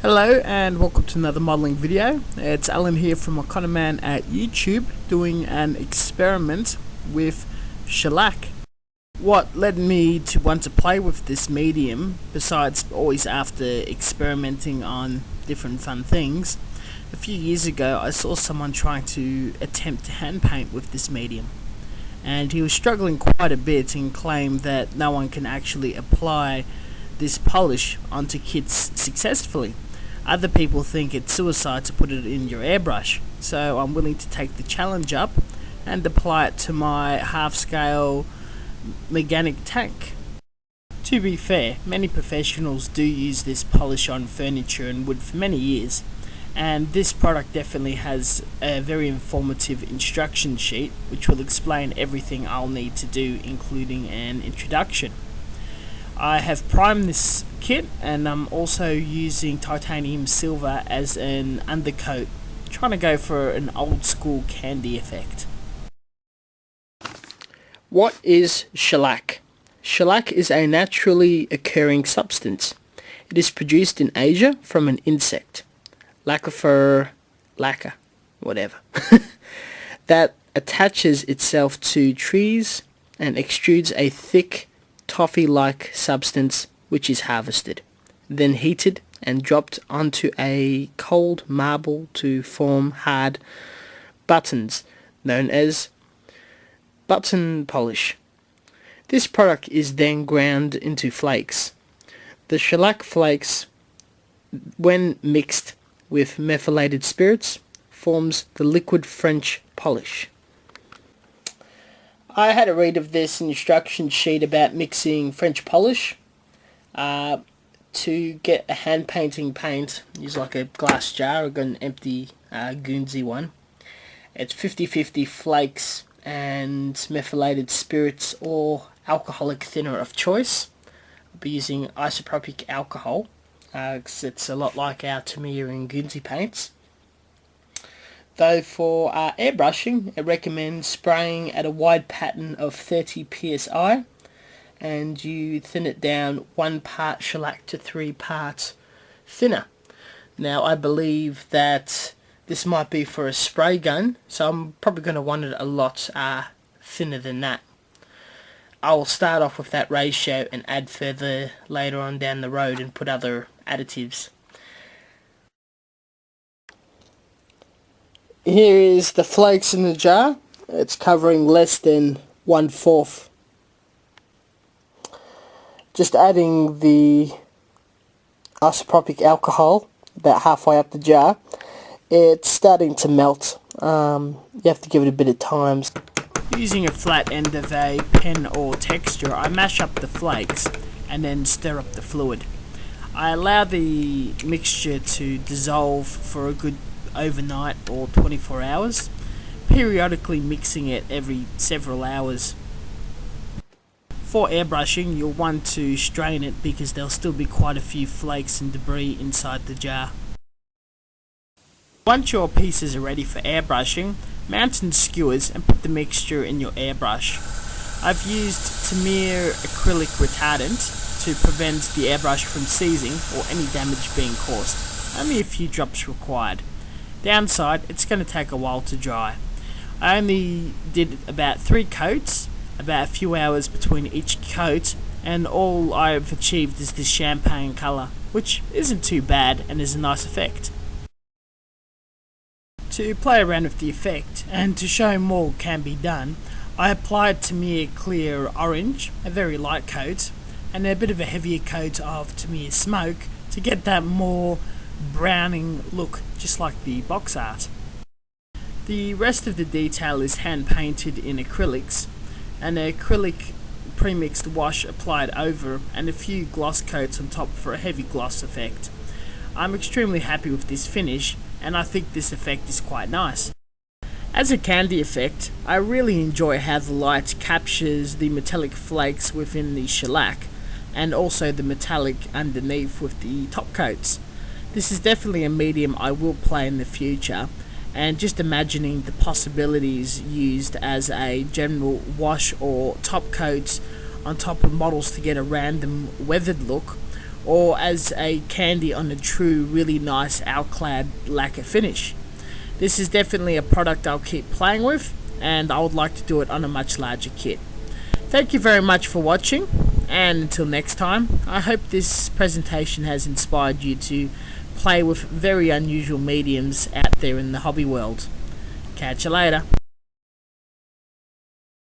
Hello and welcome to another modelling video. It's Alan here from Man at YouTube doing an experiment with shellac. What led me to want to play with this medium, besides always after experimenting on different fun things, a few years ago I saw someone trying to attempt to hand paint with this medium. And he was struggling quite a bit and claimed that no one can actually apply this polish onto kits successfully. Other people think it's suicide to put it in your airbrush, so I'm willing to take the challenge up and apply it to my half-scale Magella Attack. To be fair, many professionals do use this polish on furniture and wood for many years, and this product definitely has a very informative instruction sheet which will explain everything I'll need to do, including an introduction. I have primed this kit and I'm also using titanium silver as an undercoat, trying to go for an old school candy effect. What is shellac? Shellac is a naturally occurring substance. It is produced in Asia from an insect, lacca, whatever, that attaches itself to trees and extrudes a thick toffee-like substance which is harvested, then heated and dropped onto a cold marble to form hard buttons known as button polish. This product is then ground into flakes. The shellac flakes, when mixed with methylated spirits, forms the liquid French polish. I had a read of this instruction sheet about mixing French polish. To get a hand painting paint, use like a glass jar. I've got an empty Gundam one. It's 50-50 flakes and methylated spirits or alcoholic thinner of choice. I'll be using isopropyl alcohol because it's a lot like our Tamiya and Gundam paints. Though for airbrushing, it recommends spraying at a wide pattern of 30 psi, and you thin it down 1 part shellac to 3 parts thinner. Now I believe that this might be for a spray gun, so I'm probably going to want it a lot thinner than that. I will start off with that ratio and add further later on down the road and put other additives. Here is the flakes in the jar. It's covering less than 1/4. Just adding the isopropyl alcohol about halfway up the jar. It's starting to melt. You have to give it a bit of time. Using a flat end of a pen or texture, I mash up the flakes and then stir up the fluid. I allow the mixture to dissolve for a good overnight or 24 hours, periodically mixing it every several hours. For airbrushing, you'll want to strain it because there'll still be quite a few flakes and debris inside the jar. Once your pieces are ready for airbrushing, mount and skewers and put the mixture in your airbrush. I've used Tamiya acrylic retardant to prevent the airbrush from seizing or any damage being caused. Only a few drops required. Downside, it's going to take a while to dry. I only did about 3 coats, about a few hours between each coat, and all I've achieved is this champagne colour, which isn't too bad and is a nice effect. To play around with the effect, and to show more can be done, I applied Tamiya Clear Orange, a very light coat, and a bit of a heavier coat of Tamiya Smoke to get that more browning look, just like the box art. The rest of the detail is hand painted in acrylics, an acrylic pre-mixed wash applied over, and a few gloss coats on top for a heavy gloss effect. I'm extremely happy with this finish, and I think this effect is quite nice. As a candy effect, I really enjoy how the light captures the metallic flakes within the shellac, and also the metallic underneath with the top coats. This is definitely a medium I will play in the future, and just imagining the possibilities used as a general wash or top coat on top of models to get a random weathered look, or as a candy on a true really nice alclad lacquer finish. This is definitely a product I'll keep playing with, and I would like to do it on a much larger kit. Thank you very much for watching, and until next time, I hope this presentation has inspired you to play with very unusual mediums out there in the hobby world. Catch you later.